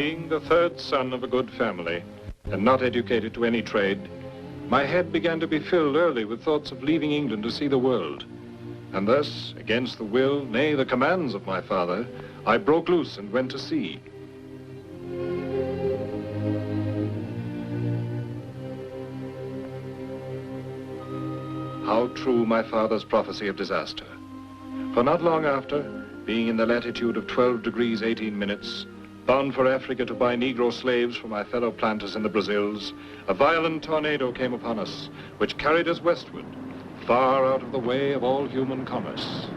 Being the third son of a good family and not educated to any trade, my head began to be filled early with thoughts of leaving England to see the world. And thus, against the will, nay, the commands of my father, I broke loose and went to sea. How true my father's prophecy of disaster. For not long after, being in the latitude of 12 degrees 18 minutes, bound for Africa to buy Negro slaves for my fellow planters in the Brazils, a violent tornado came upon us, which carried us westward, far out of the way of all human commerce.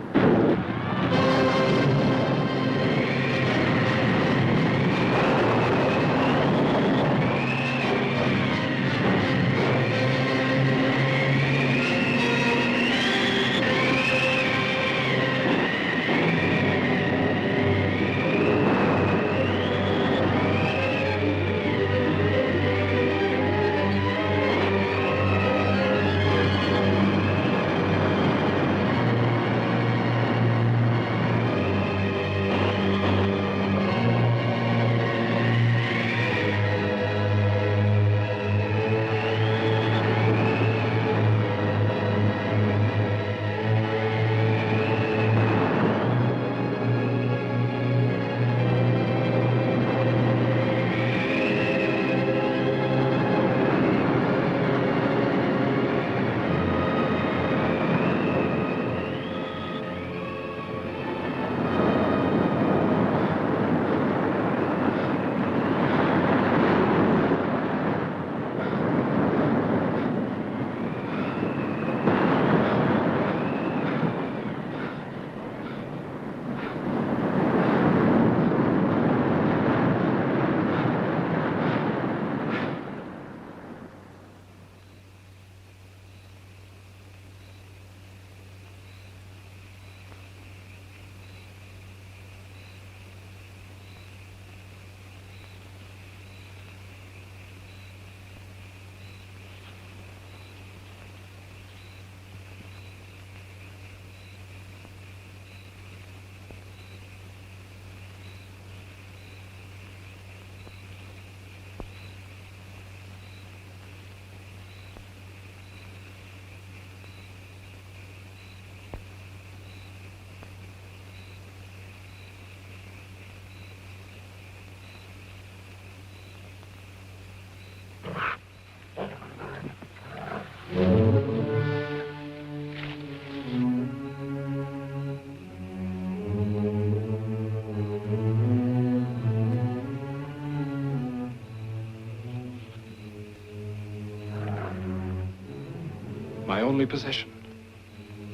My only possession,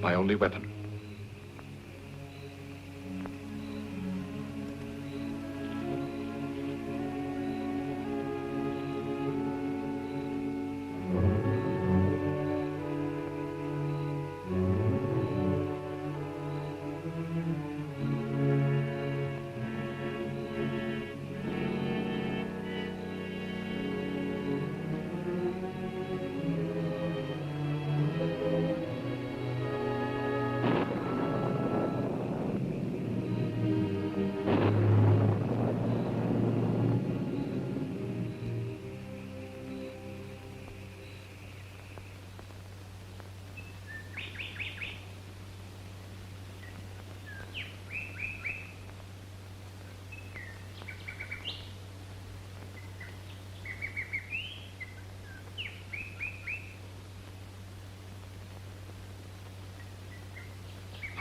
my only weapon.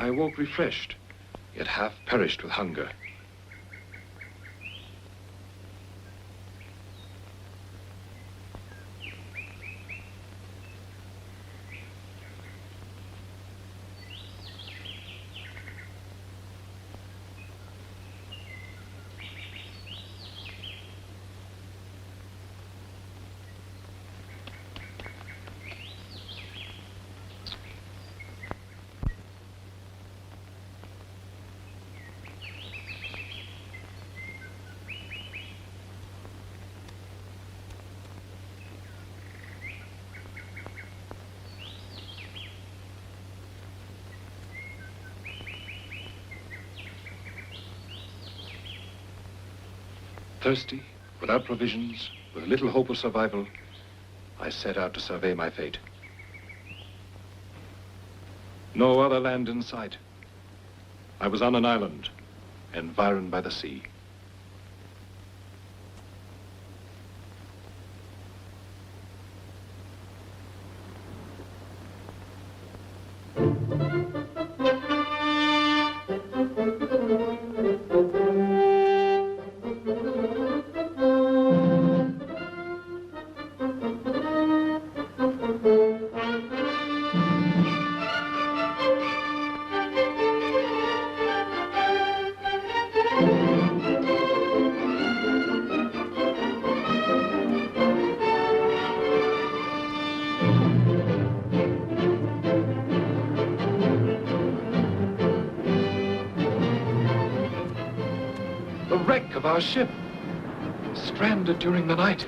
I awoke refreshed, yet half perished with hunger. Thirsty, without provisions, with little hope of survival, I set out to survey my fate. No other land in sight. I was on an island, environed by the sea. The wreck of our ship, stranded during the night.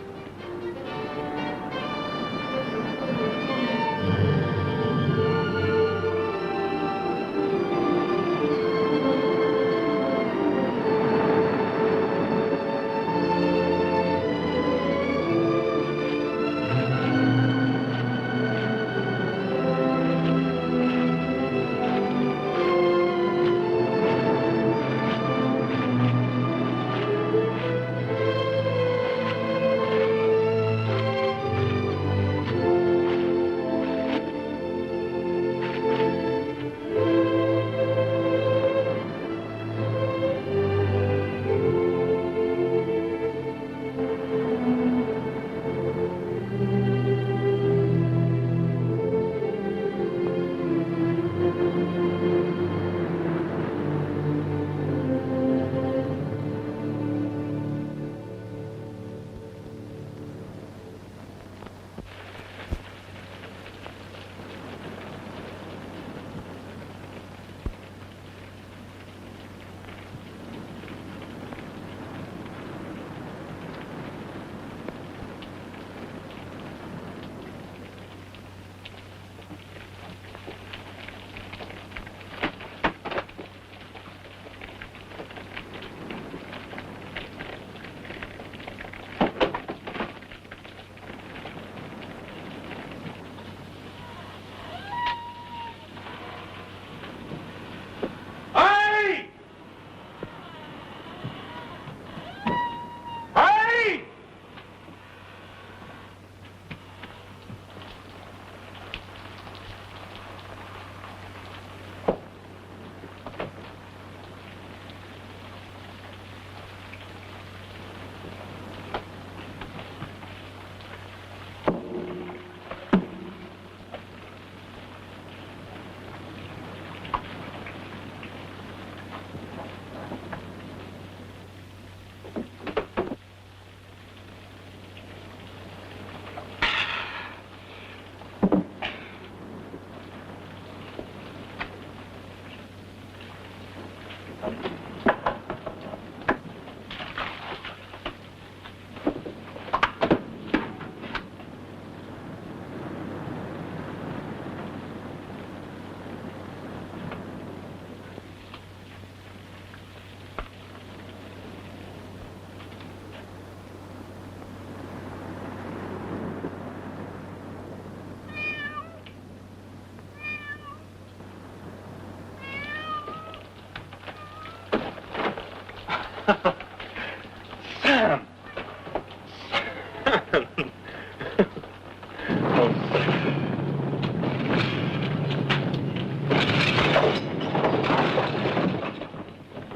Sam!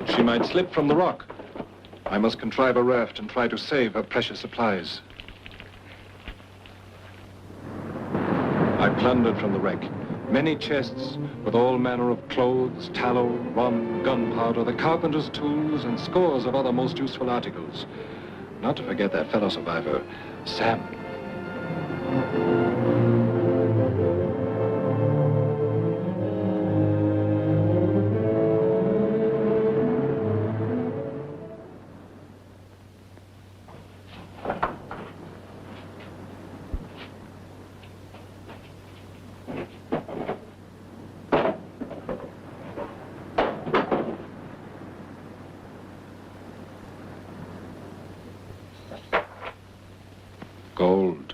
She might slip from the rock. I must contrive a raft and try to save her precious supplies. I plundered from the wreck many chests with all manner of clothes, tallow, rum, gunpowder, the carpenter's tools, and scores of other most useful articles. Not to forget that fellow survivor, Sam. gold.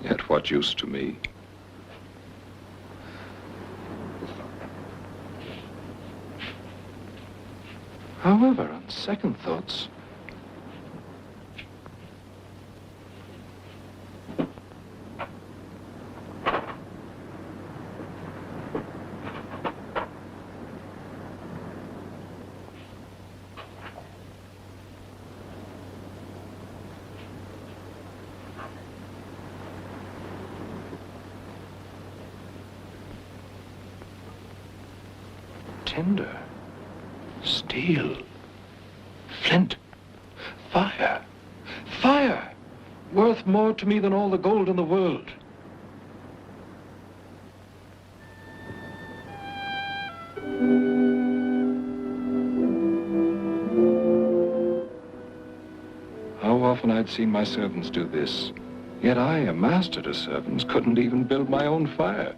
Yet what use to me? However, on second thoughts, tinder, steel, flint, fire, fire, worth more to me than all the gold in the world. How often I'd seen my servants do this, yet I, a master to servants, couldn't even build my own fire.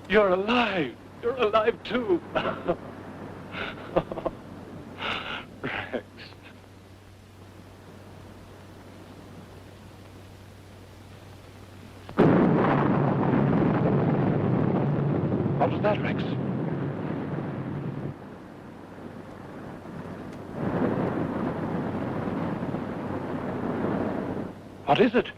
You're alive. You're alive too. Rex. What was that, Rex? What is it?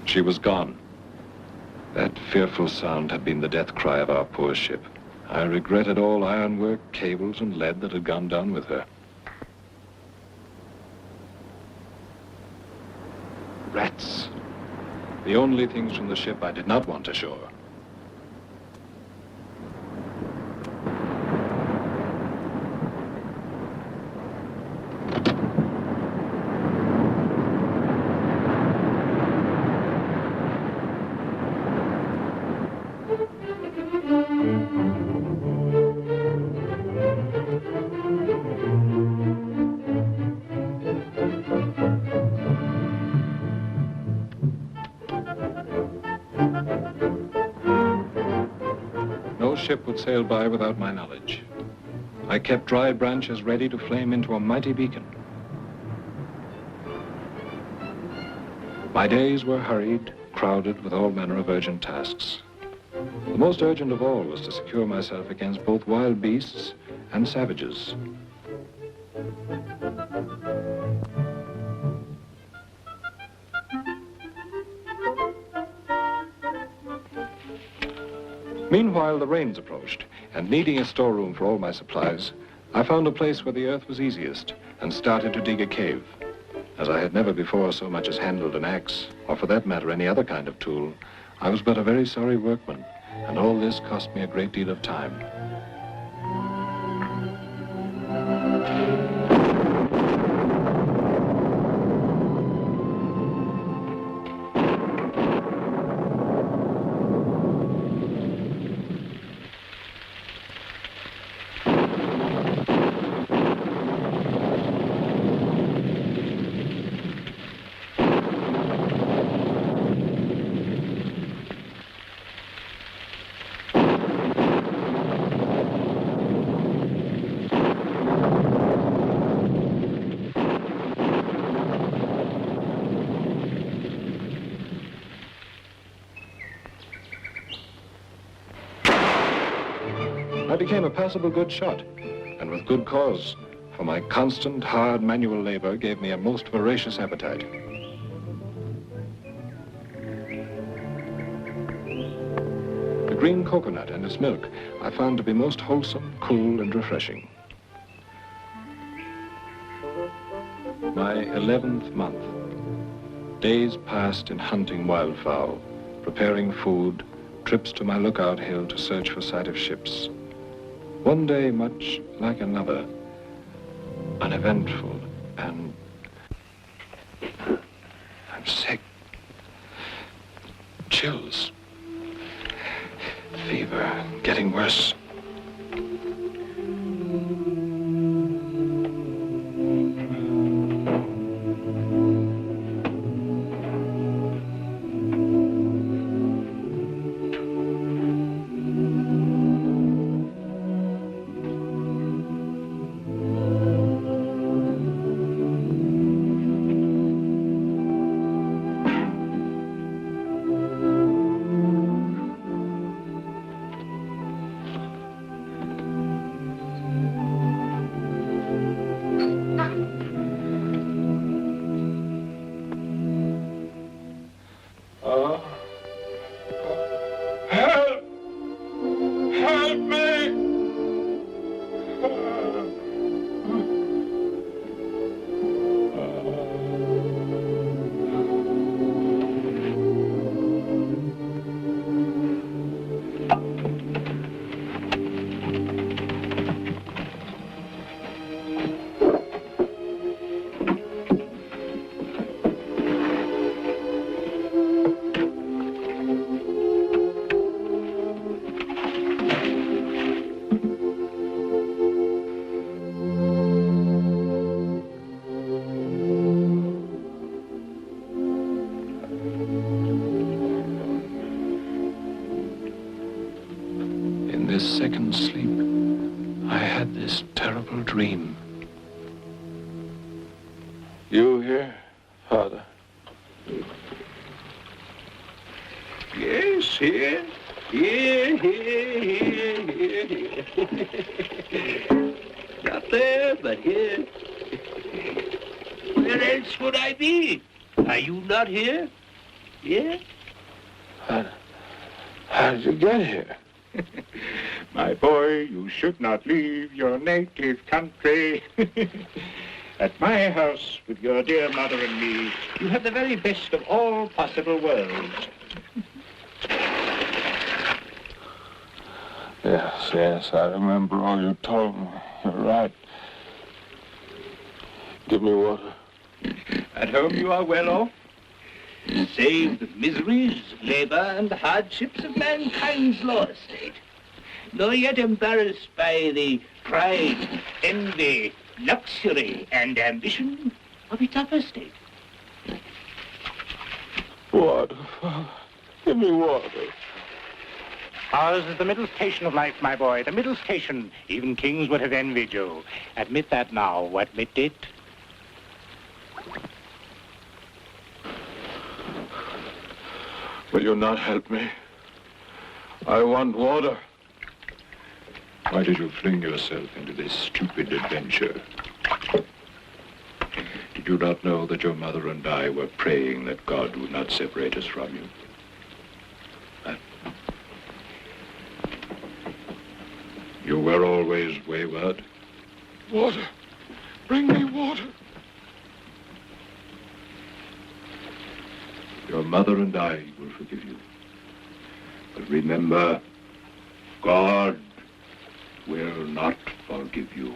She was gone. That fearful sound had been the death cry of our poor ship. I regretted all ironwork, cables, and lead that had gone down with her. Rats. The only things from the ship I did not want ashore. No ship would sail by without my knowledge. I kept dry branches ready to flame into a mighty beacon. My days were hurried, crowded with all manner of urgent tasks. The most urgent of all was to secure myself against both wild beasts and savages. Meanwhile, the rains approached, and needing a storeroom for all my supplies, I found a place where the earth was easiest and started to dig a cave. As I had never before so much as handled an axe, or for that matter any other kind of tool, I was but a very sorry workman, and all this cost me a great deal of time. I became a passable good shot, and with good cause, for my constant, hard manual labor gave me a most voracious appetite. green coconut and its milk I found to be most wholesome, cool, and refreshing. My 11th month. Days passed in hunting wildfowl, preparing food, trips to my lookout hill to search for sight of ships. One day, much like another, uneventful, and I'm sick. Chills. Fever, getting worse. In this second sleep, I had this terrible dream. You here, Father? Yes, here. Here. Not there, but here. Where else would I be? Are you not here? Yeah? How did you get here? My boy, you should not leave your native country. At my house, with your dear mother and me, you have the very best of all possible worlds. Yes, I remember all you told me. You're right. Give me water. At home you are well off, save the miseries, labor, and hardships of mankind's law estate, nor yet embarrassed by the pride, envy, luxury, and ambition of its upper state. Water, Father. Give me water. Ours is the middle station of life, my boy, the middle station. Even kings would have envied you. Admit that now. Admit it. Will you not help me? I want water. Why did you fling yourself into this stupid adventure? Did you not know that your mother and I were praying that God would not separate us from you? Huh? You were always wayward. Water. Bring me water. Your mother and I will forgive you. But remember, God will not forgive you.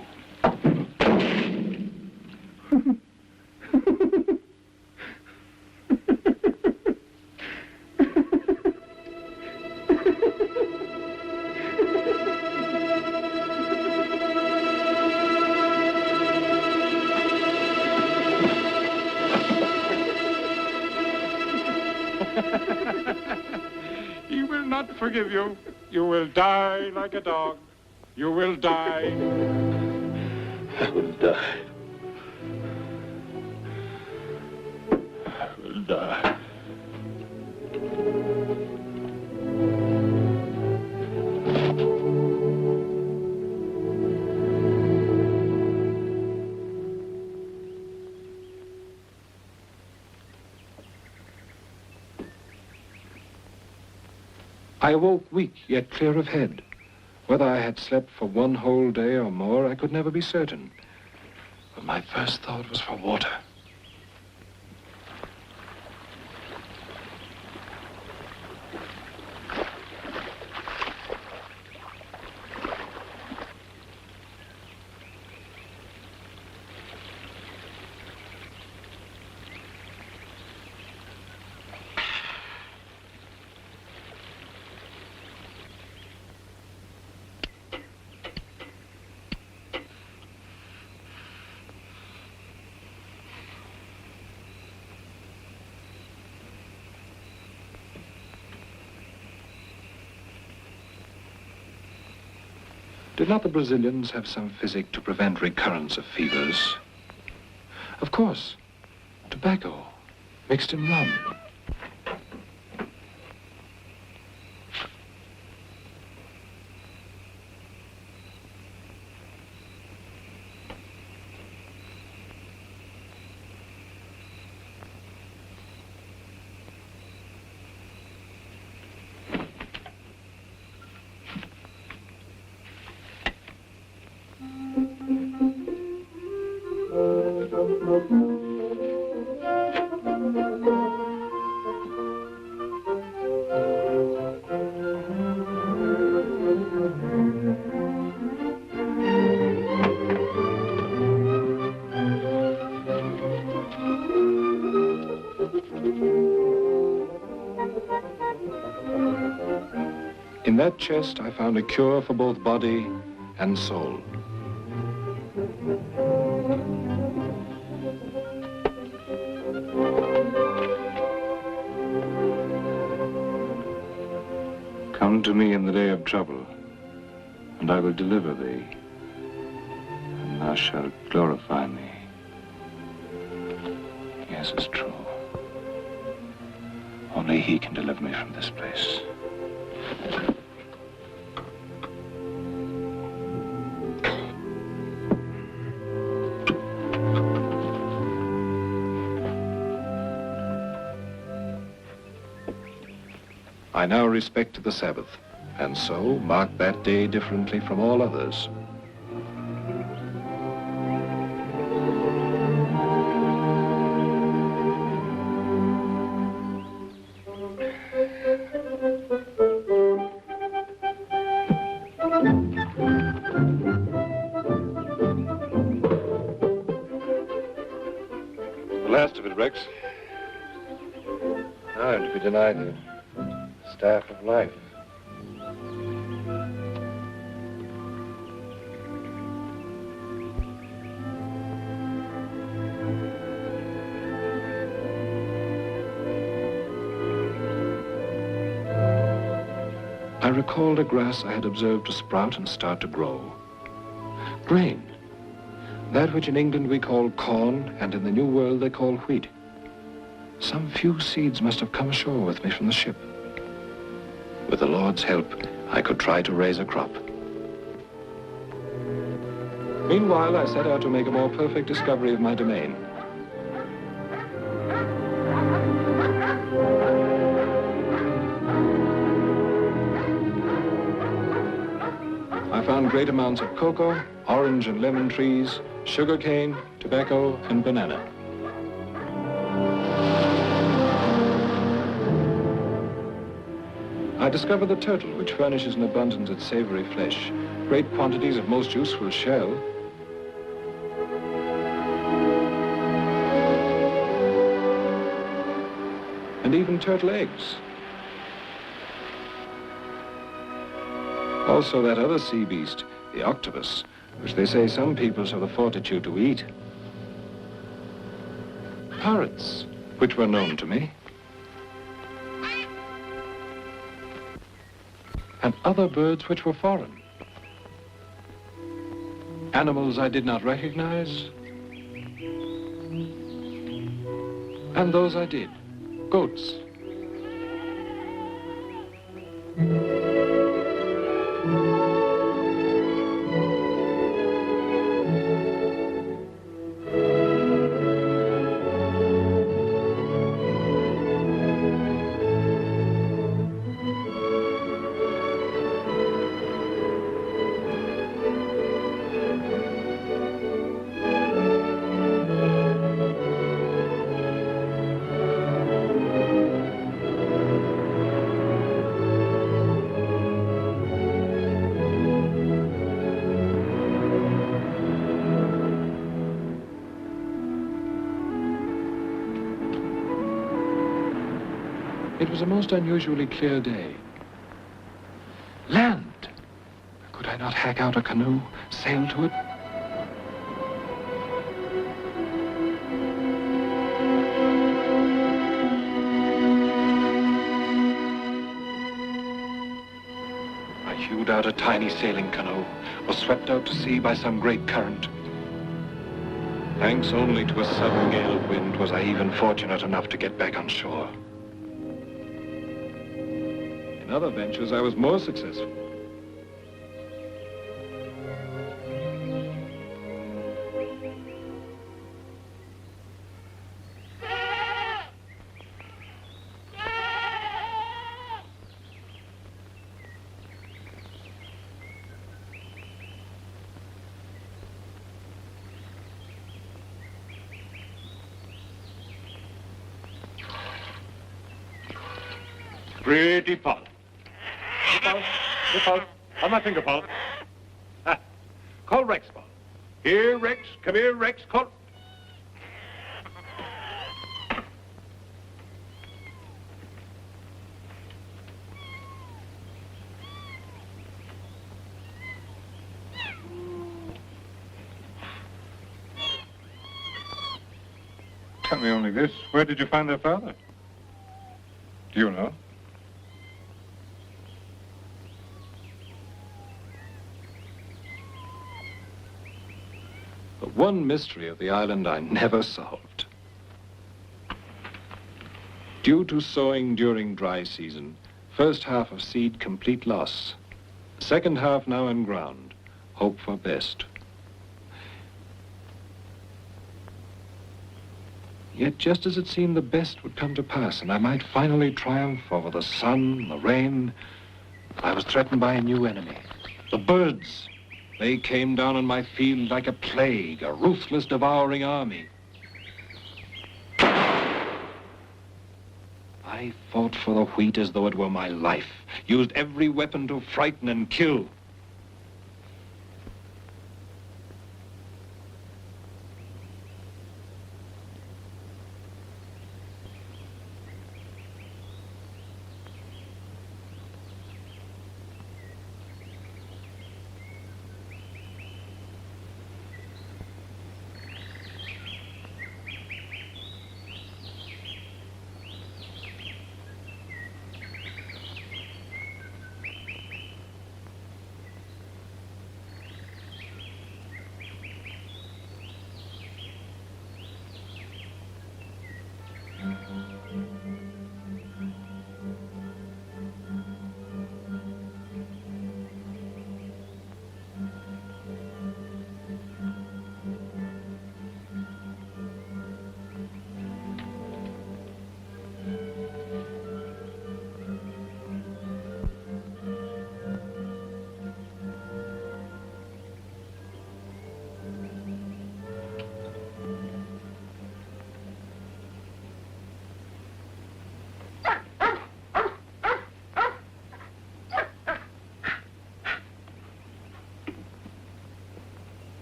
He will not forgive you. You will die like a dog. You will die. I will die. I will die. I awoke weak, yet clear of head. Whether I had slept for 1 whole day or more, I could never be certain. But my first thought was for water. Did not the Brazilians have some physic to prevent recurrence of fevers? Of course, tobacco mixed in rum. In that chest, I found a cure for both body and soul. Come to me in the day of trouble, and I will deliver thee, and thou shalt glorify me. Yes, it's true. Only he can deliver me from this place. I now respect the Sabbath, and so mark that day differently from all others. The last of it, Rex. Now to be denied the staff of life. I recalled a grass I had observed to sprout and start to grow. Grain. That which in England we call corn, and in the New World they call wheat. Some few seeds must have come ashore with me from the ship. With the Lord's help, I could try to raise a crop. Meanwhile, I set out to make a more perfect discovery of my domain. I found great amounts of cocoa, orange and lemon trees, sugarcane, tobacco, and banana. I discovered the turtle, which furnishes an abundance of savory flesh, great quantities of most useful shell, and even turtle eggs. Also that other sea beast, the octopus, which they say some peoples have the fortitude to eat. Parrots, which were known to me. And other birds which were foreign. Animals I did not recognize. And those I did. Goats. It was a most unusually clear day. Land! Could I not hack out a canoe, sail to it? I hewed out a tiny sailing canoe, was swept out to sea by some great current. Thanks only to a sudden gale of wind was I even fortunate enough to get back on shore. In other ventures, I was more successful. Pretty Paul. Paul. On my finger, Paul. Ah. Call Rex, Paul. Here, Rex. Come here, Rex. Call. Tell me only this. Where did you find their father? Do you know? The one mystery of the island I never solved. Due to sowing during dry season, first half of seed complete loss. Second half now in ground. Hope for best. Yet just as it seemed the best would come to pass and I might finally triumph over the sun, the rain, I was threatened by a new enemy. The birds. They came down on my field like a plague, a ruthless, devouring army. I fought for the wheat as though it were my life, used every weapon to frighten and kill.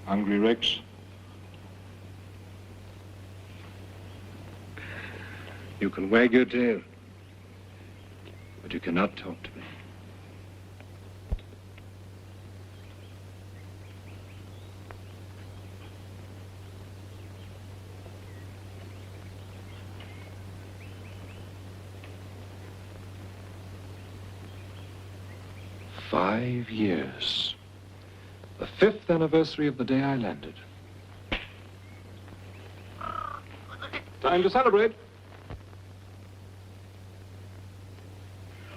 Hungry, Rex? You can wag your tail, but you cannot talk to me. "5 years. The 5th anniversary of the day I landed. Time to celebrate.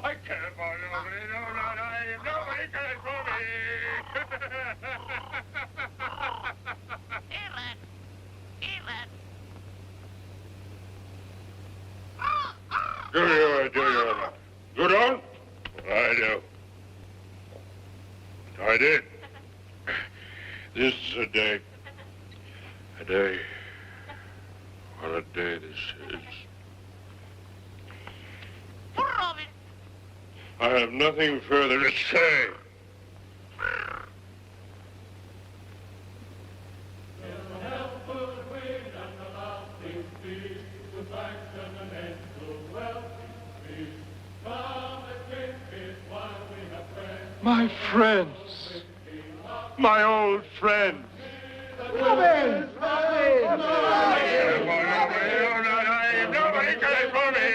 I can't find nobody, nobody can for me. Do you? Good on? I do. I did. This is a day. What a day this is. I have nothing further to say. My friends. My old friends. Nobody can for me.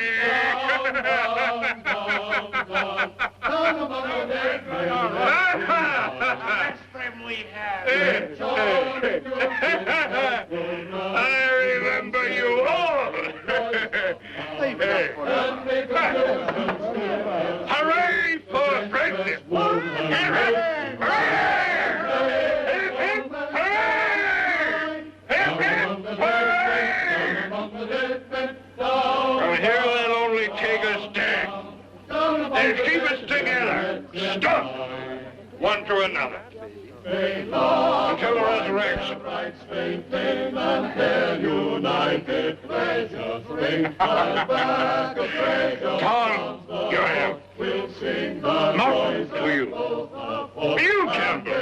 We have. I remember you all. Hooray for friendship! From here they'll only take us dead. They'll keep us together, stuck, one to another. Until the resurrection. Tom, you have. Martin, to you. You, Campbell.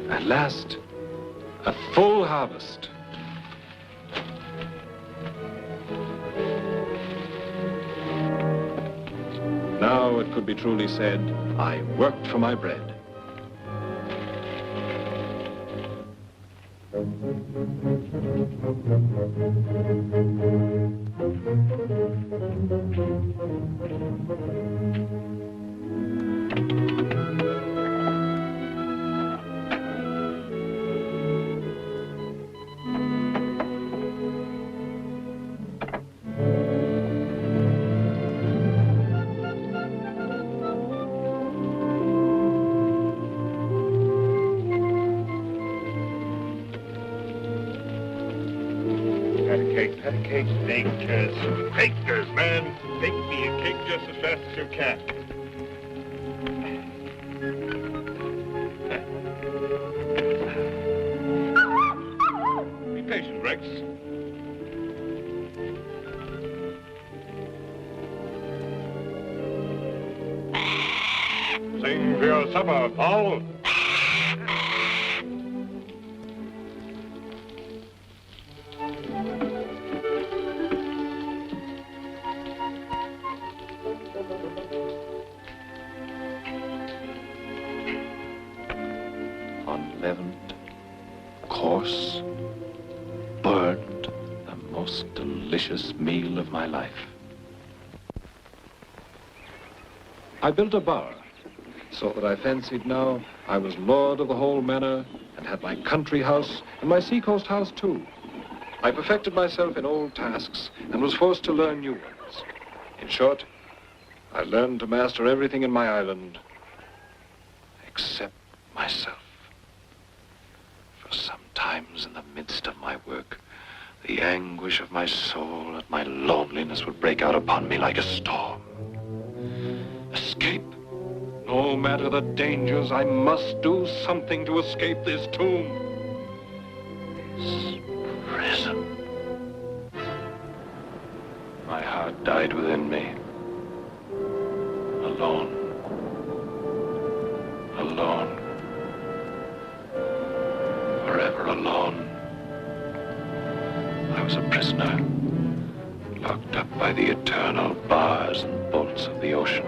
At last, a full harvest. Now it could be truly said, I worked for my bread. Cake, bakers, man. Bake me a cake just as fast as you can. Be patient, Rex. Sing for your supper, Paul. Unleavened, coarse, burned, the most delicious meal of my life. I built a bower, so that I fancied now I was lord of the whole manor and had my country house and my seacoast house too. I perfected myself in old tasks and was forced to learn new ones. In short, I learned to master everything in my island except myself. For sometimes in the midst of my work, the anguish of my soul and my loneliness would break out upon me like a storm. Escape. No matter the dangers, I must do something to escape this tomb. This prison. My heart died within me. Alone. Alone. Forever alone. I was a prisoner, locked up by the eternal bars and bolts of the ocean.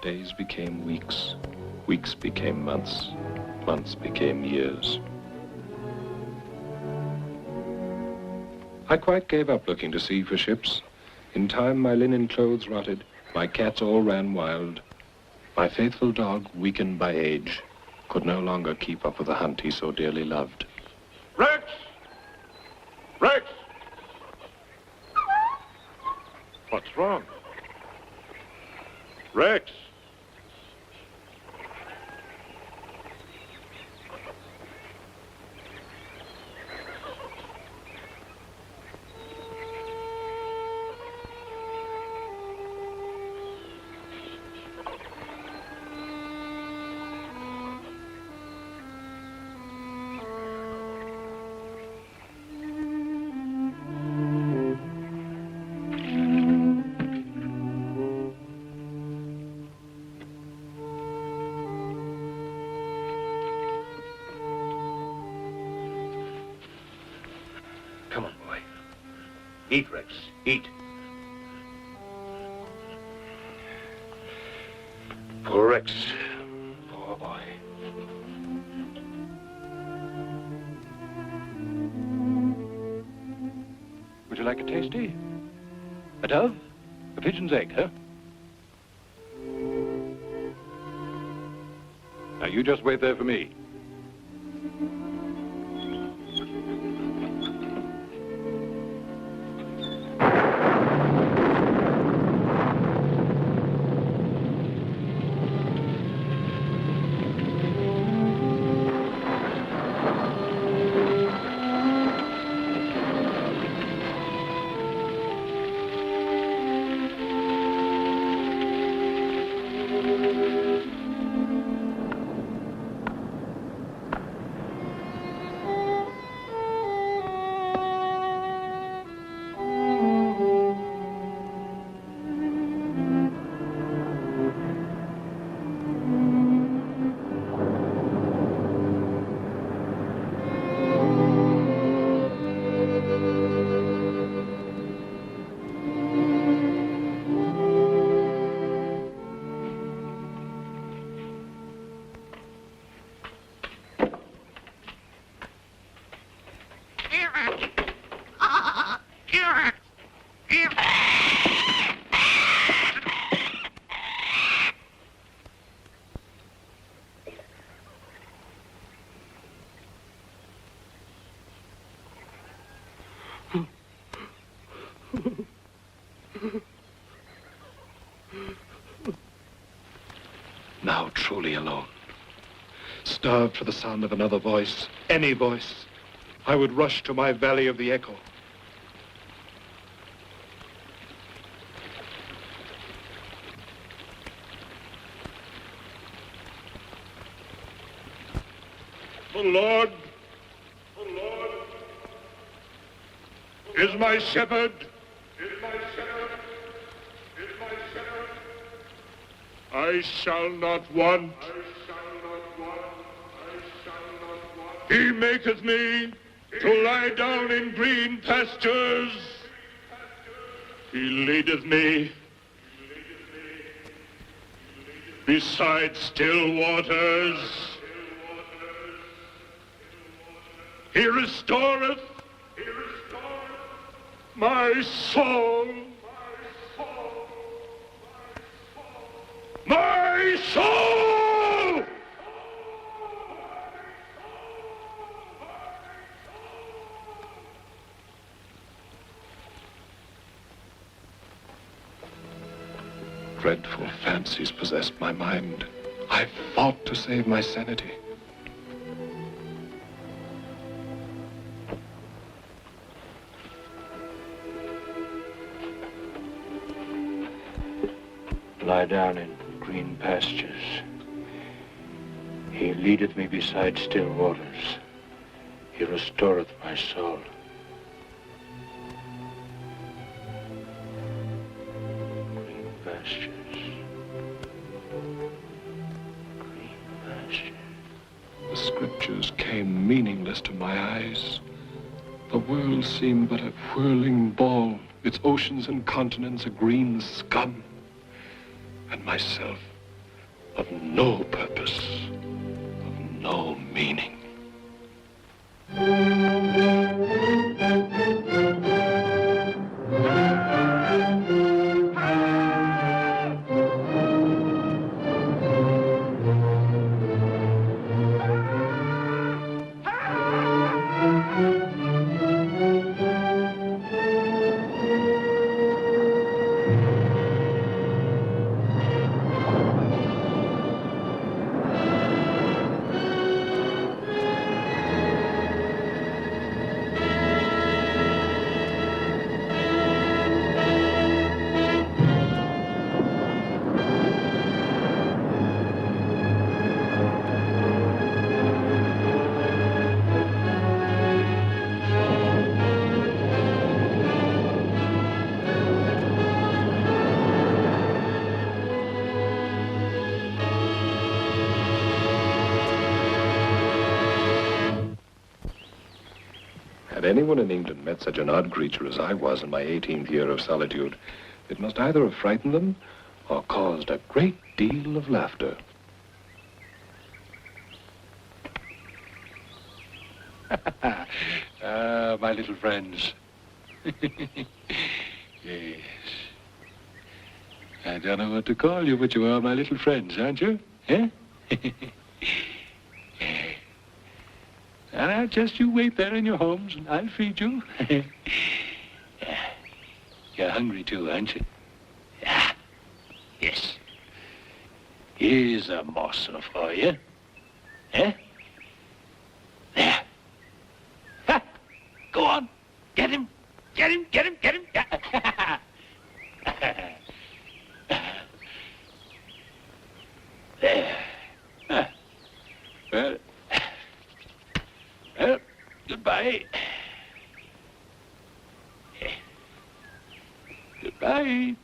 Days became weeks, weeks became months, months became years. I quite gave up looking to sea for ships. In time, my linen clothes rotted, My cats all ran wild. My faithful dog, weakened by age, could no longer keep up with the hunt he so dearly loved. Rex! Rex! What's wrong? Rex! Come on, boy. Eat, Rex. Eat. Poor Rex. Poor boy. Would you like a tasty? A dove? A pigeon's egg, huh? Now, you just wait there for me. Now truly alone. Starved for the sound of another voice, any voice, I would rush to my valley of the echo. The Lord is my shepherd. I shall not want. He maketh me to lie down in green pastures. He leadeth me beside still waters. He restoreth my soul. My soul! Dreadful fancies possessed my mind. I fought to save my sanity. Lie down in green pastures. He leadeth me beside still waters. He restoreth my soul. Green pastures. Green pastures. The scriptures came meaningless to my eyes. The world seemed but a whirling ball, its oceans and continents a green scum, and myself of no purpose, of no meaning. Had anyone in England met such an odd creature as I was in my 18th year of solitude, it must either have frightened them or caused a great deal of laughter. My little friends. Yes. I don't know what to call you, but you are my little friends, aren't you? Eh? Now, just you wait there in your homes, and I'll feed you. You're hungry too, aren't you? Yes. Here's a morsel for you. Eh? There. Ha! Go on. Get him. Get him, get him, get him. There. Well, goodbye. Goodbye.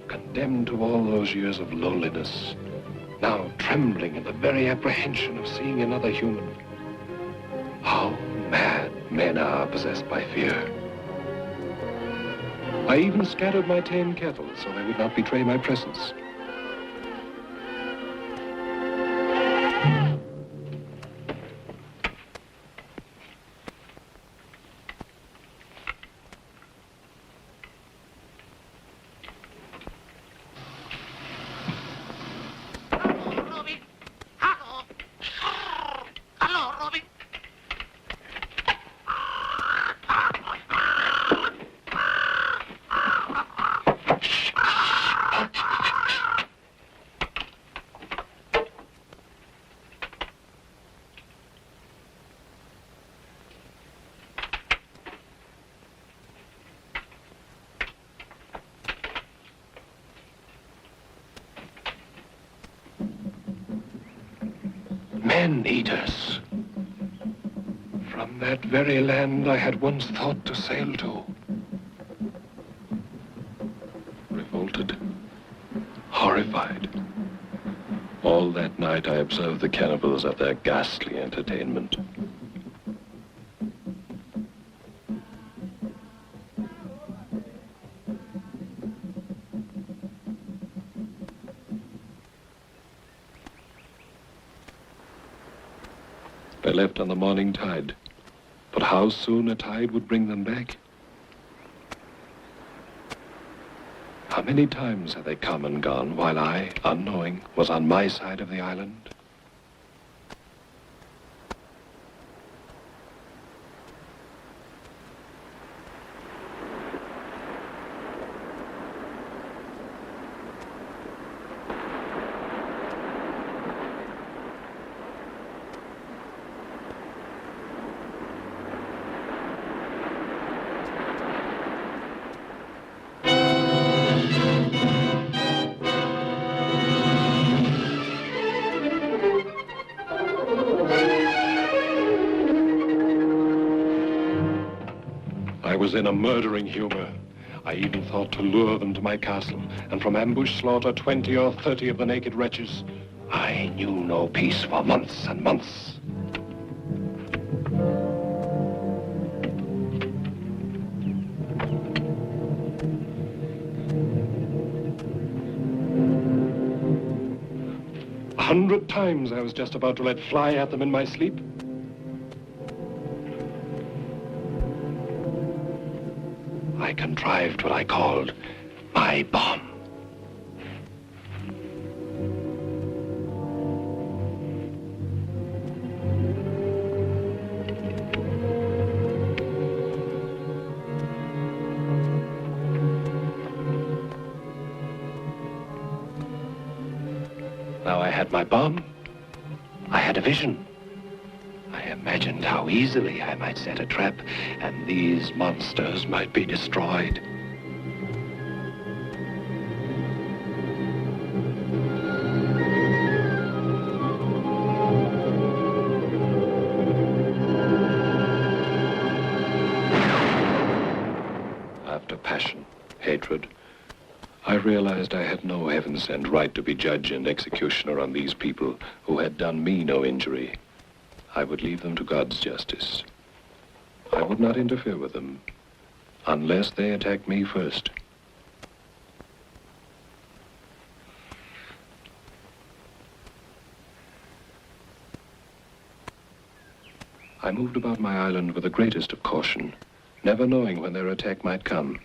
Condemned to all those years of loneliness, now trembling in the very apprehension of seeing another human. How mad men are possessed by fear. I even scattered my tame cattle so they would not betray my presence. Men-eaters. From that very land I had once thought to sail to. Revolted, horrified. All that night I observed the cannibals at their ghastly entertainment. They left on the morning tide, but how soon a tide would bring them back? How many times have they come and gone while I, unknowing, was on my side of the island? was in a murdering humor. I even thought to lure them to my castle, and from ambush slaughter 20 or 30 of the naked wretches. I knew no peace for months and months. A 100 times I was just about to let fly at them in my sleep. I contrived what I called my bomb. Now I had my bomb. I had a vision. I imagined how easily I might set a trap, and these monsters might be destroyed. After passion, hatred, I realized I had no heaven-sent right to be judge and executioner on these people who had done me no injury. I would leave them to God's justice. I would not interfere with them unless they attacked me first. I moved about my island with the greatest of caution, never knowing when their attack might come.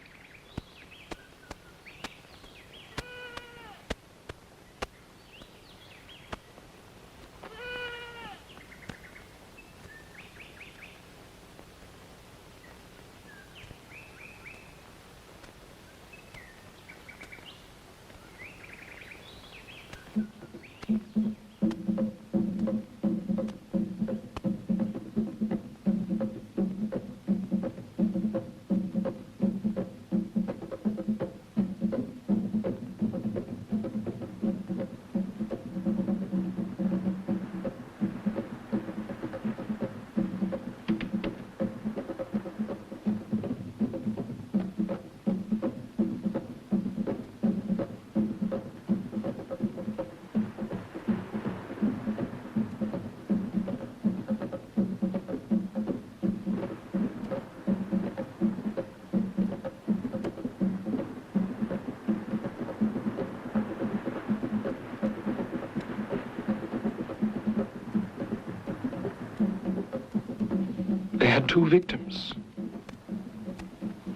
They had 2 victims.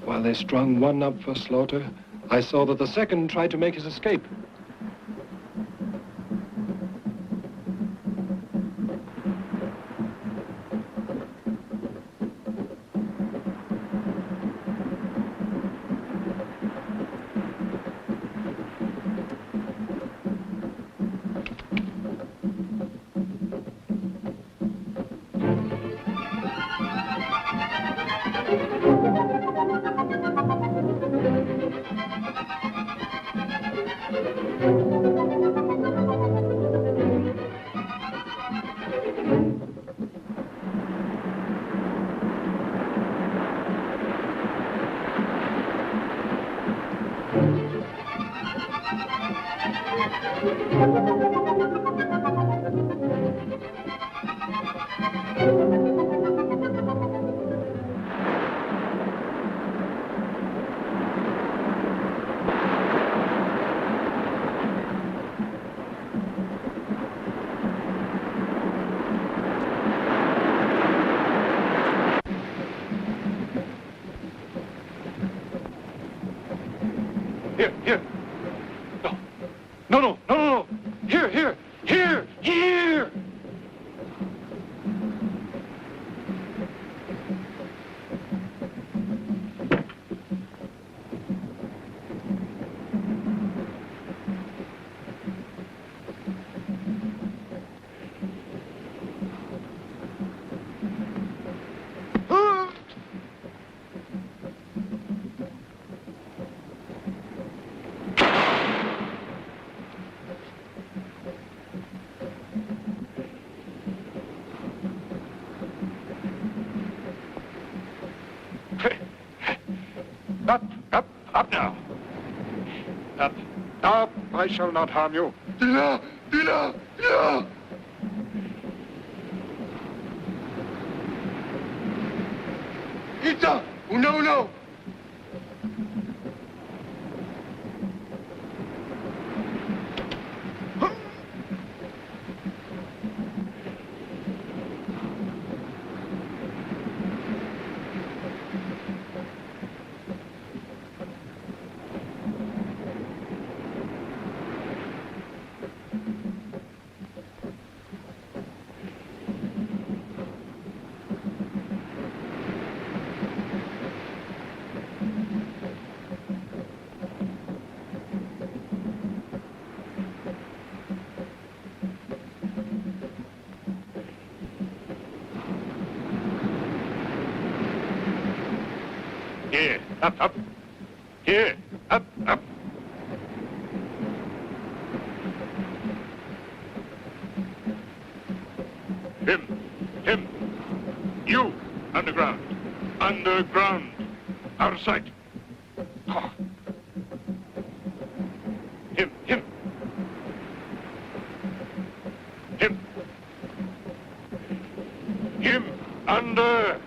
While they strung one up for slaughter, I saw that the second tried to make his escape. Here. No. Here. I shall not harm you. Dina! Dina! Dina! Ita! Una! Here, up. Here, up. Him. You, underground. Out of sight. Him. Him, under.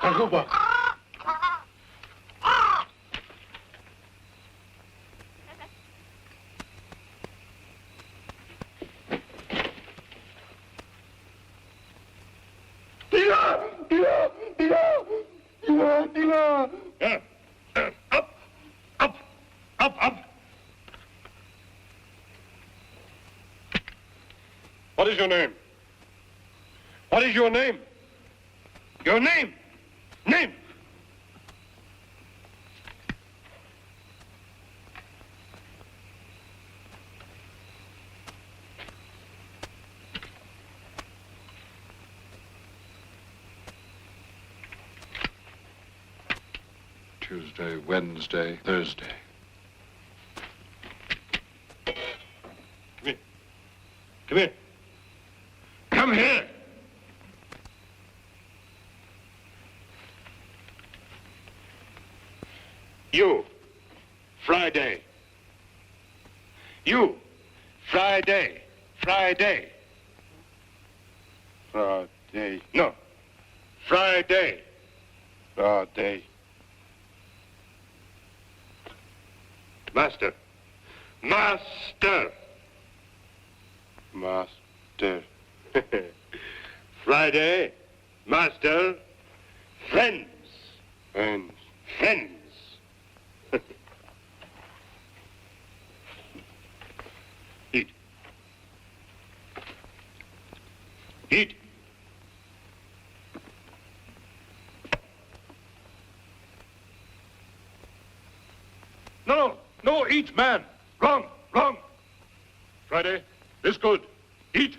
Aruba! Dina! Up! What is your name? What is your name? Your name! Name! Tuesday, Wednesday, Thursday. Come here. Come here! You, Friday. You, Friday. Friday. No, Friday. Master. Friday, master, friends. Eat. No, eat, man. Wrong. Friday, this good. Eat.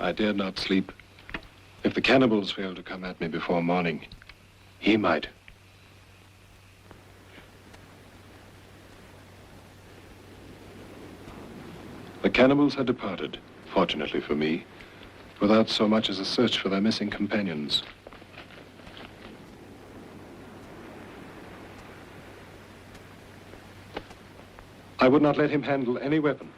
I dared not sleep. If the cannibals failed to come at me before morning, he might. The cannibals had departed, fortunately for me, without so much as a search for their missing companions. I would not let him handle any weapon.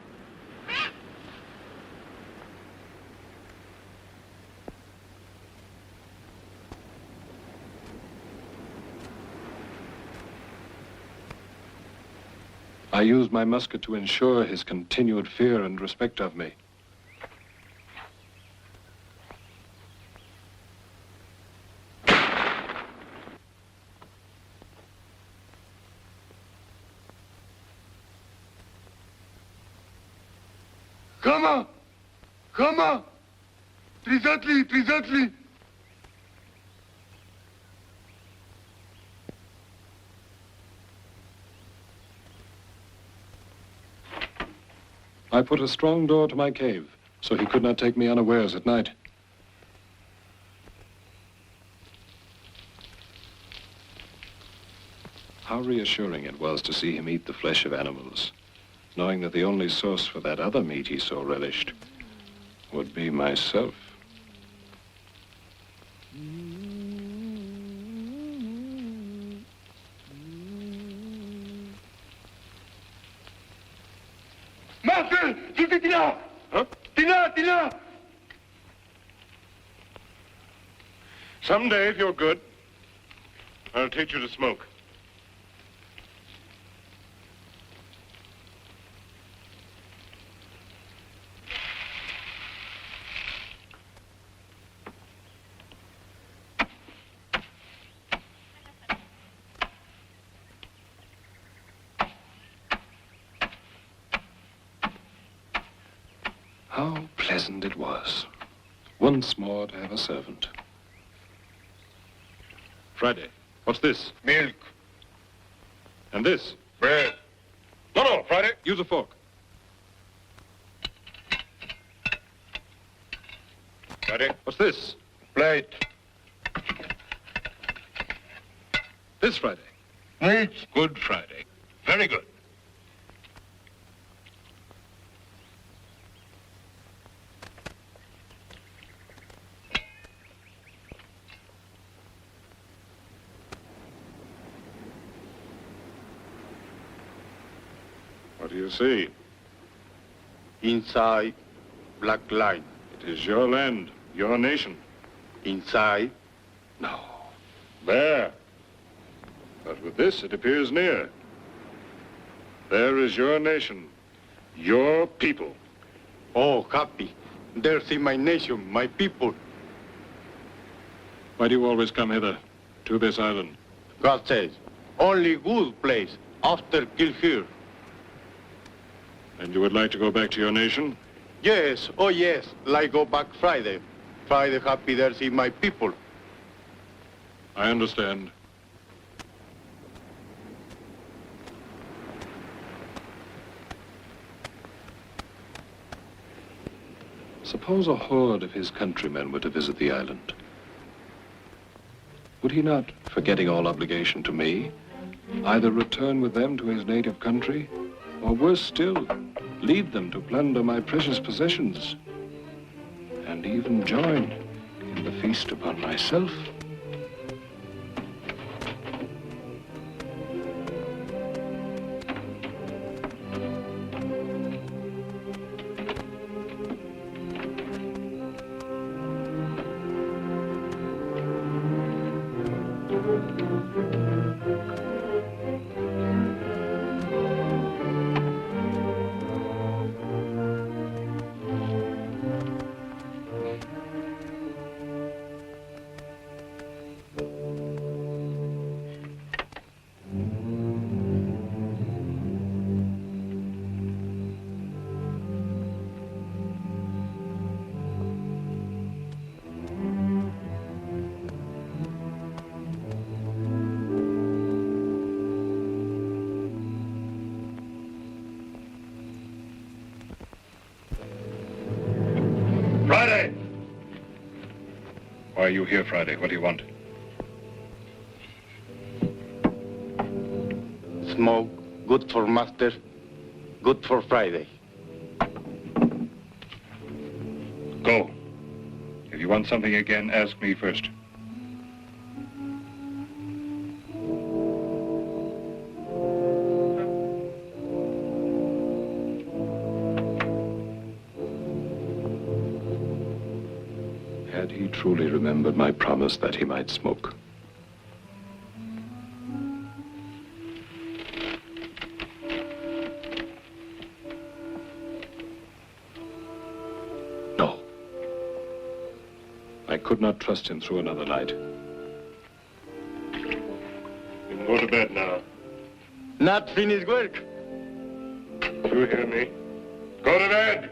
I used my musket to ensure his continued fear and respect of me. Come on! Presently! I put a strong door to my cave, so he could not take me unawares at night. How reassuring it was to see him eat the flesh of animals, knowing that the only source for that other meat he so relished would be myself. Marcel! Tina! Huh? Tina! Someday, if you're good, I'll teach you to smoke. How pleasant it was, once more to have a servant. Friday, what's this? Milk. And this? Bread. No, Friday, use a fork. Friday, what's this? Plate. This Friday. Meat. Good Friday. Very good. What do you see? Inside, black line. It is your land, your nation. Inside, No. There. But with this, it appears near. There is your nation, your people. oh, happy. There's in my nation, my people. Why do you always come hither, to this island? God says, only good place after kill here. And you would like to go back to your nation? Yes, oh yes, like go back Friday. Friday happy there's in my people. I understand. Suppose a horde of his countrymen were to visit the island. Would he not, forgetting all obligation to me, either return with them to his native country, or worse still, lead them to plunder my precious possessions, and even join in the feast upon myself? Friday! Why are you here, Friday? What do you want? Smoke, good for master, good for Friday. Go. want something again, ask me first. Had he truly remembered my promise that he might smoke? No. I could not trust him through another night. You can go to bed now. Not finished work. You hear me? Go to bed!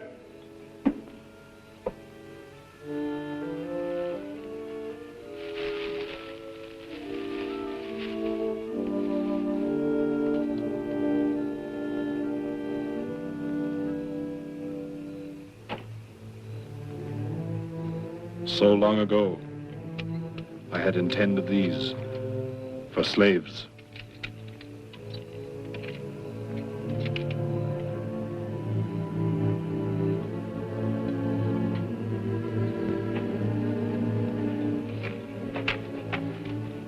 So long ago, I had intended these for slaves.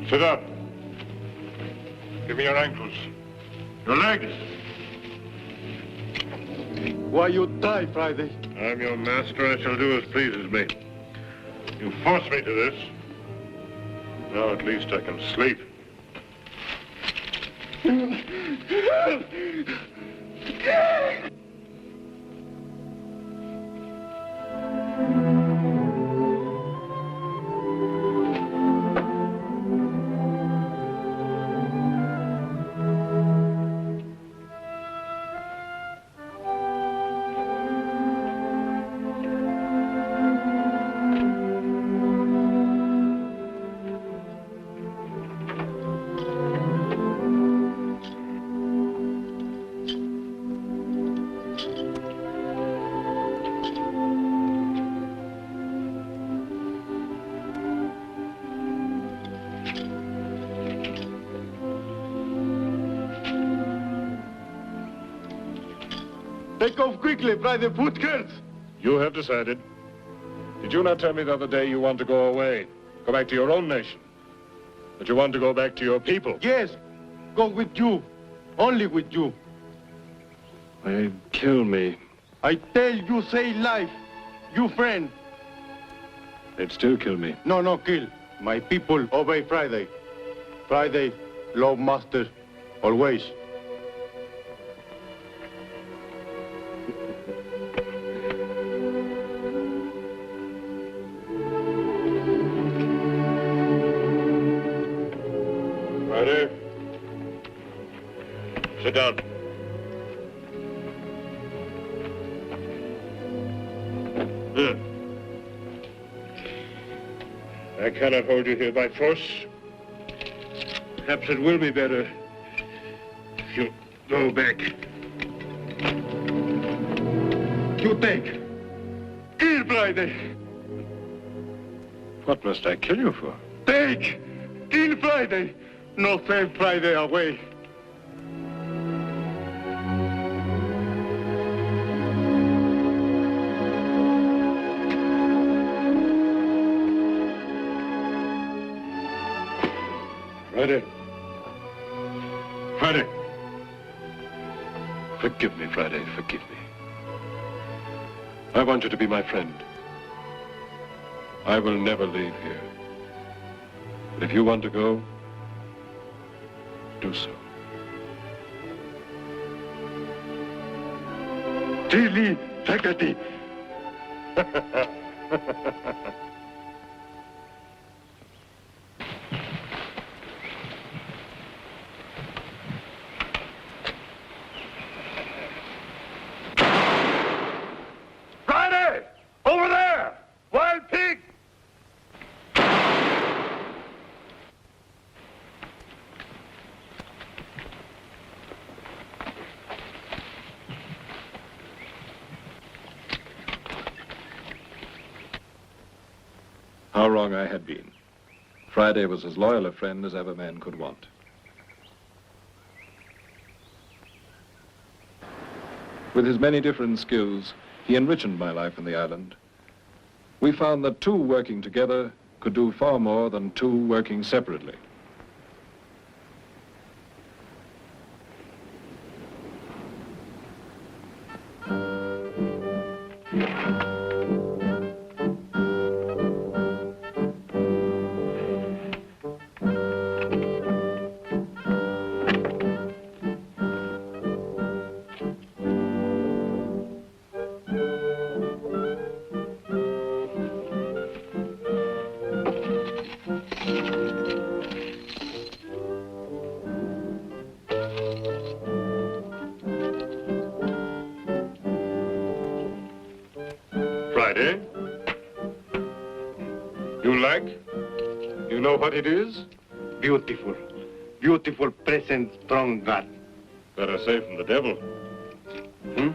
Sit up. Give me your ankles. Your legs. Why you die, Friday? I'm your master. I shall do as pleases me. You forced me to this. Now at least I can sleep. Take off quickly, Friday. Foot hurts. You have decided. Did you not tell me the other day you want to go away? Go back to your own nation? That you want to go back to your people? Yes. Go with you. Only with you. They kill me. I tell you, save life. You friend. They'd still kill me. No, no, kill. My people obey Friday. Friday, love master, always. Friday. Sit down. Here. I cannot hold you here by force. Perhaps it will be better if you go back. You take. Kill Friday. What must I kill you for? Take. Kill Friday. No save Friday away. Friday. Friday. Forgive me, Friday, forgive me. I want you to be my friend. I will never leave here. But if you want to go, do so. Tilly, Sakati. Friday! Over there! Wild pig! How wrong I had been. Friday was as loyal a friend as ever man could want. With his many different skills, he enriched my life on the island. We found that two working together could do far more than two working separately. Friday? You like? You know what it is? Beautiful. Beautiful present from God. Better say from the devil. Hmm?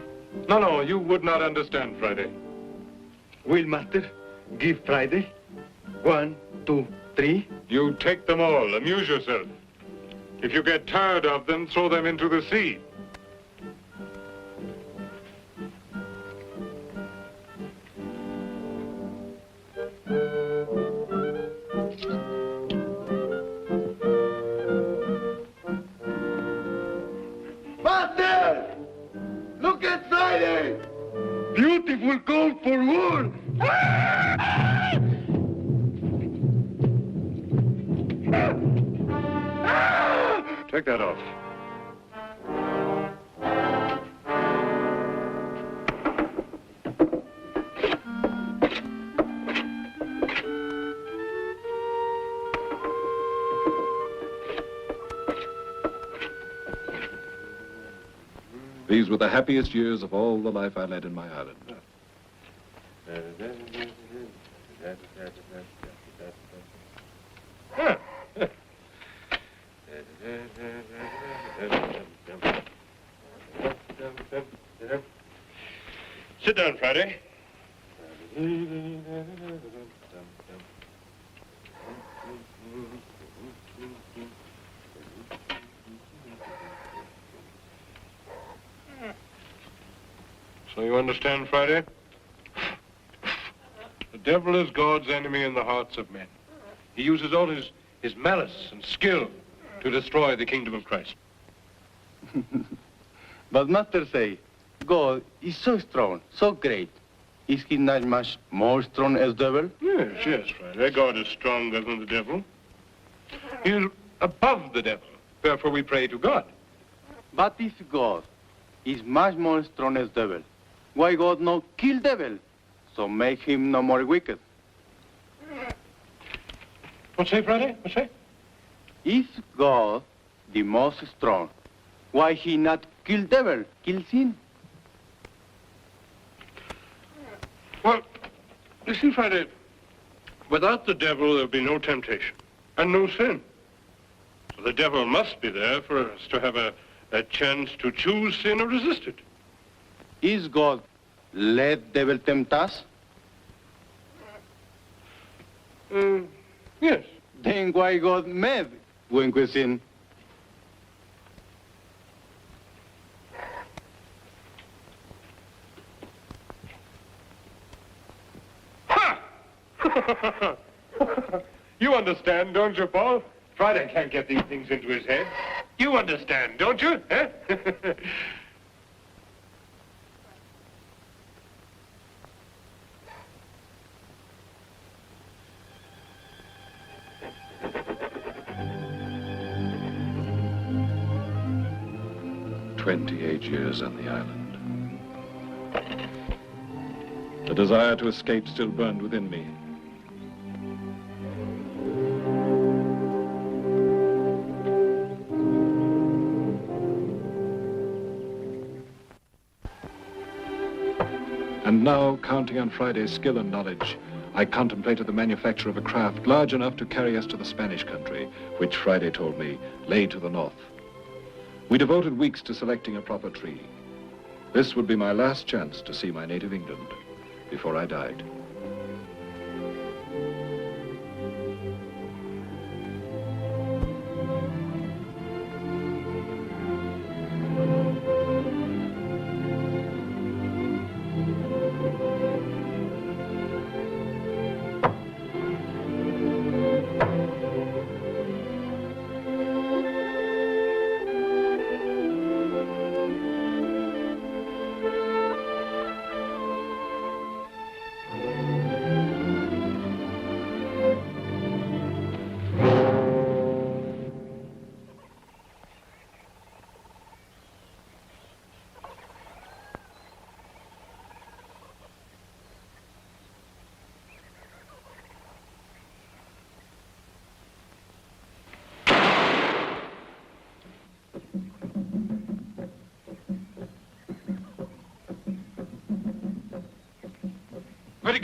No, you would not understand, Friday. Will master give Friday? 1, 2, 3. You take them all, amuse yourself. If you get tired of them, throw them into the sea. Master! Look at Friday! Beautiful gold for wool! Take that off. These were the happiest years of all the life I led in my island. Sit down, Friday. So you understand, Friday? The devil is God's enemy in the hearts of men. He uses all his malice and skill to destroy the kingdom of Christ. But master say, God is so strong, so great. Is he not much more strong as devil? Yes, Friday. God is stronger than the devil. He is above the devil. Therefore we pray to God. But if God is much more strong as devil, why God no kill devil? So make him no more wicked. What say, Friday? What say? Is God the most strong? Why he not kill devil, kill sin? Well, you see, Friday, without the devil there'll be no temptation and no sin. So the devil must be there for us to have a chance to choose sin or resist it. Is God let devil tempt us? Yes. Then why God made when we sin? Ha! You understand, don't you, Paul? Friday can't get these things into his head. You understand, don't you? Eh? 28 years on the island. The desire to escape still burned within me. And now, counting on Friday's skill and knowledge, I contemplated the manufacture of a craft large enough to carry us to the Spanish country, which Friday told me lay to the north. We devoted weeks to selecting a proper tree. This would be my last chance to see my native England before I died.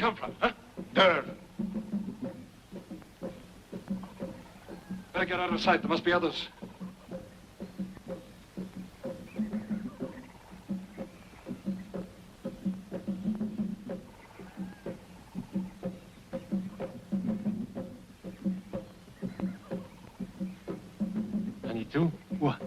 come from, huh? Durban. Better get out of sight. There must be others. Manitou? What?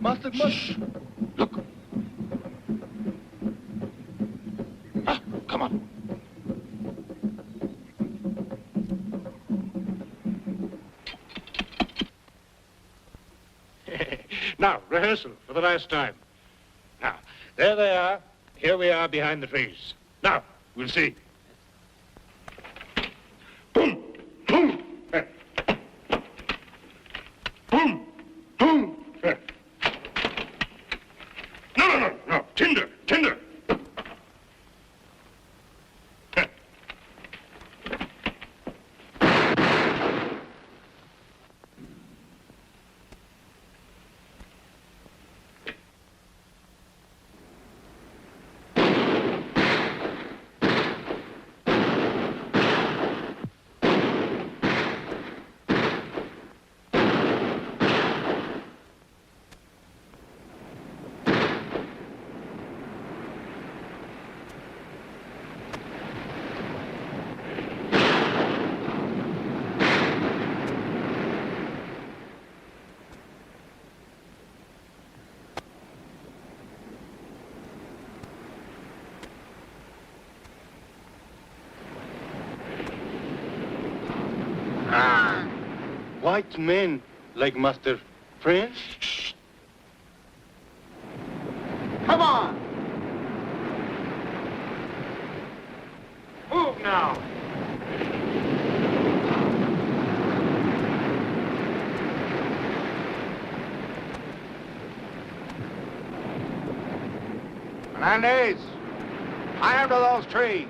Master, Shh. Look. Ah, come on. Now, rehearsal for the last time. Now, there they are. Here we are behind the trees. Now, we'll see. Boom! Boom! Boom! Boom! No. Tinder! white men like Master Friends? Shh. Come on! Move now! Fernandez, climb to those trees.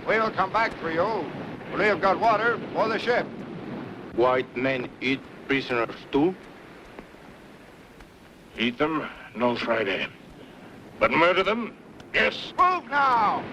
We'll come back for you. We have got water for the ship. White men eat prisoners too? Eat them? No, Friday. But murder them? Yes. Move now!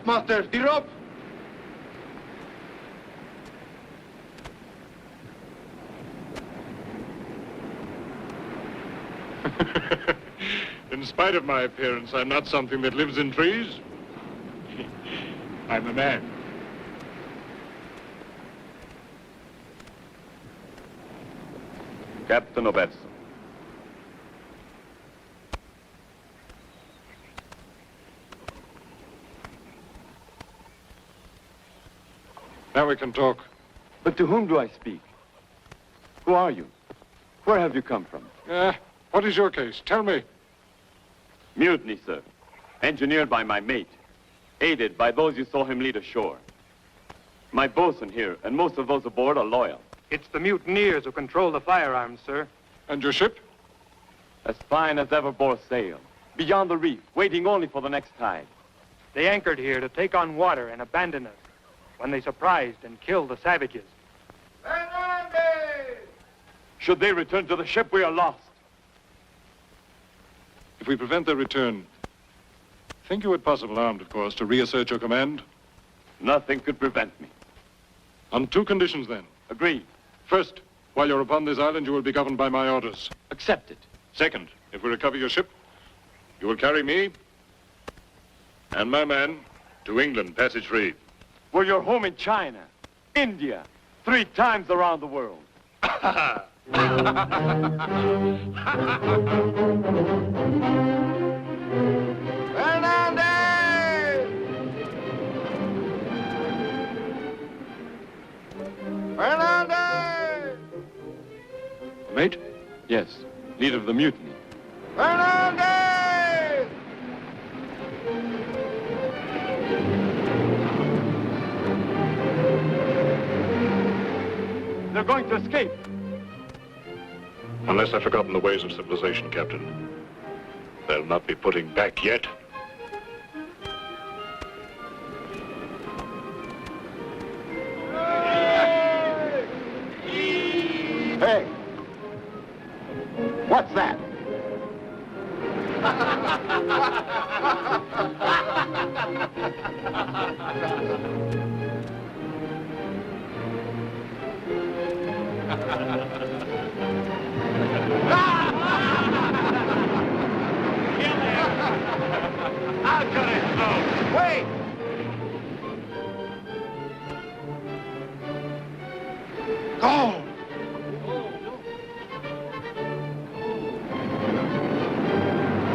masters, the rope. In spite of my appearance, I'm not something that lives in trees. I'm a man. Captain Robertson. Now we can talk. But to whom do I speak? Who are you? Where have you come from? What is your case? Tell me. Mutiny, sir. Engineered by my mate. Aided by those you saw him lead ashore. My bosun here, and most of those aboard are loyal. It's the mutineers who control the firearms, sir. And your ship? As fine as ever bore sail. Beyond the reef, waiting only for the next tide. They anchored here to take on water and abandon us when they surprised and killed the savages. Should they return to the ship, we are lost. If we prevent their return, think you it possible, armed, of course, to reassert your command? Nothing could prevent me. On two conditions, then. Agreed. First, while you're upon this island, you will be governed by my orders. Accepted. Second, if we recover your ship, you will carry me and my man to England, passage free. Were your home in China, India, 3 times around the world. Fernandez! Fernandez! Mate? Yes, leader of the mutiny. Fernandez! They're going to escape. Unless I've forgotten the ways of civilization, Captain. They'll not be putting back yet. Hey! What's that? I'll cut his throat. Wait! Go!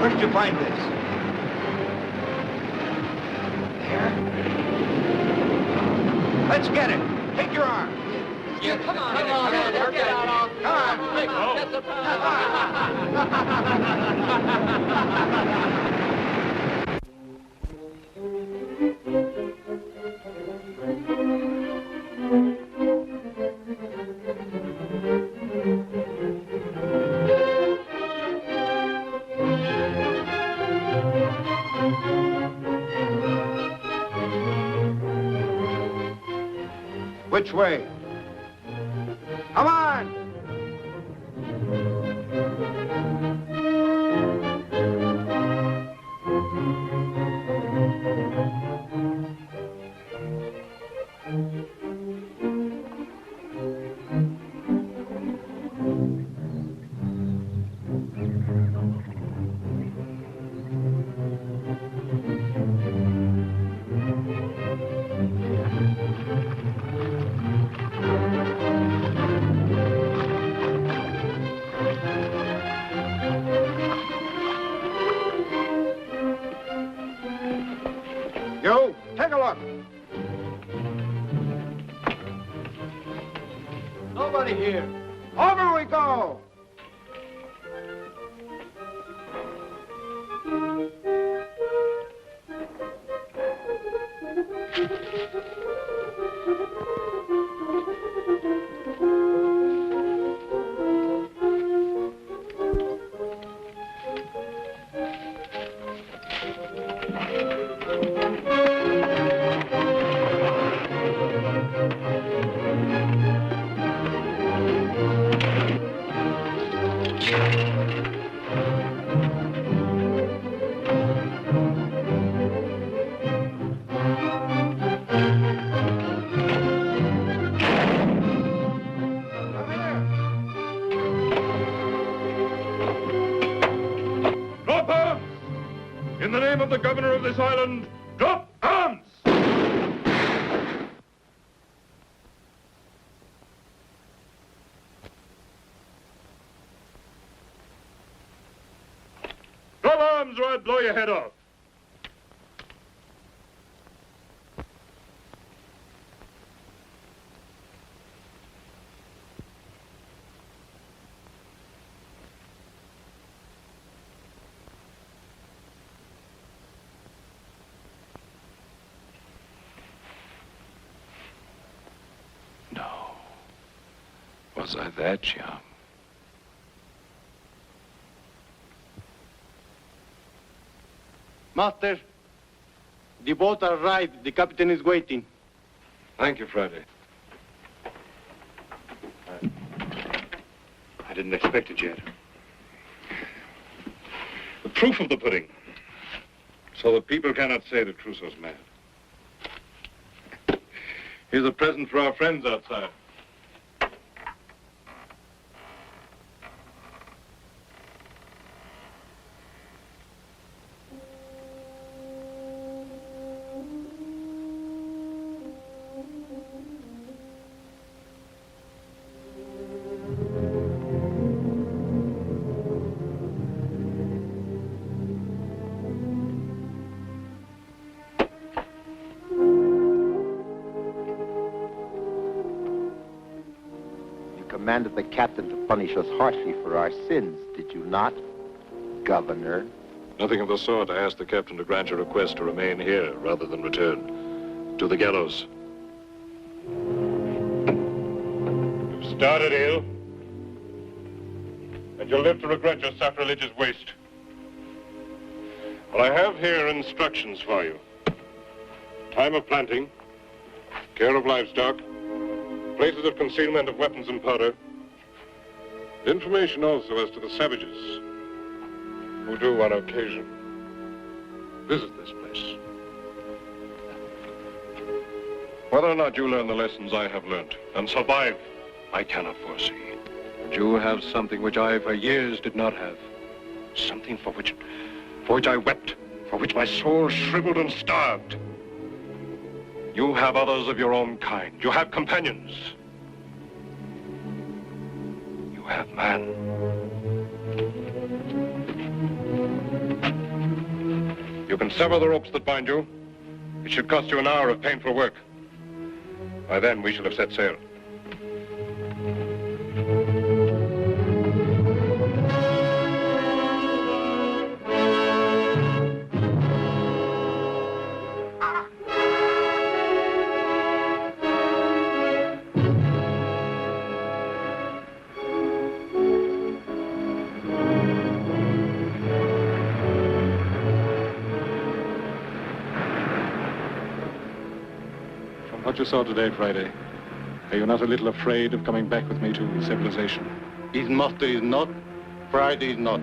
Where'd you find this? There? Let's get it. Take your arm. Yeah, come on. Come on. Which way? Come on! You, take a look. Nobody here. Over we go. in the name of the governor of this island, drop arms! Drop arms or I'll blow your head off. Was I that young? Master, the boat arrived. The captain is waiting. Thank you, Friday. I didn't expect it yet. The proof of the pudding. So that people cannot say that Crusoe's mad. Here's a present for our friends outside. Commanded the captain to punish us harshly for our sins, did you not, Governor? Nothing of the sort. I asked the captain to grant your request to remain here rather than return to the gallows. You've started ill, and you'll live to regret your sacrilegious waste. Well, I have here instructions for you. Time of planting, care of livestock, places of concealment of weapons and powder. Information also as to the savages who do, on occasion, visit this place. Whether or not you learn the lessons I have learned and survive, I cannot foresee. But you have something which I for years did not have. Something for which I wept, for which my soul shriveled and starved. You have others of your own kind. You have companions. You have man. You can sever the ropes that bind you. It should cost you an hour of painful work. By then, we shall have set sail. What you saw today, Friday, are you not a little afraid of coming back with me to civilization? His master is not. Friday is not.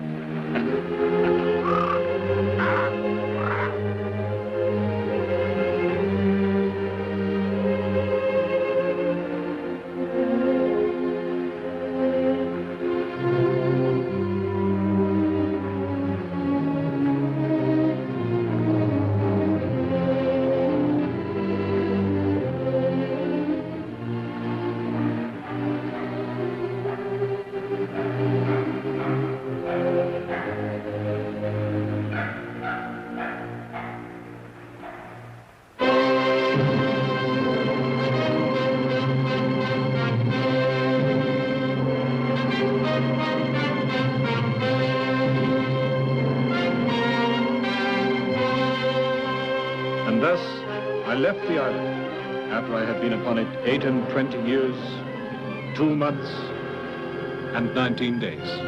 And thus, I left the island after I had been upon it 28 years, 2 months, and 19 days.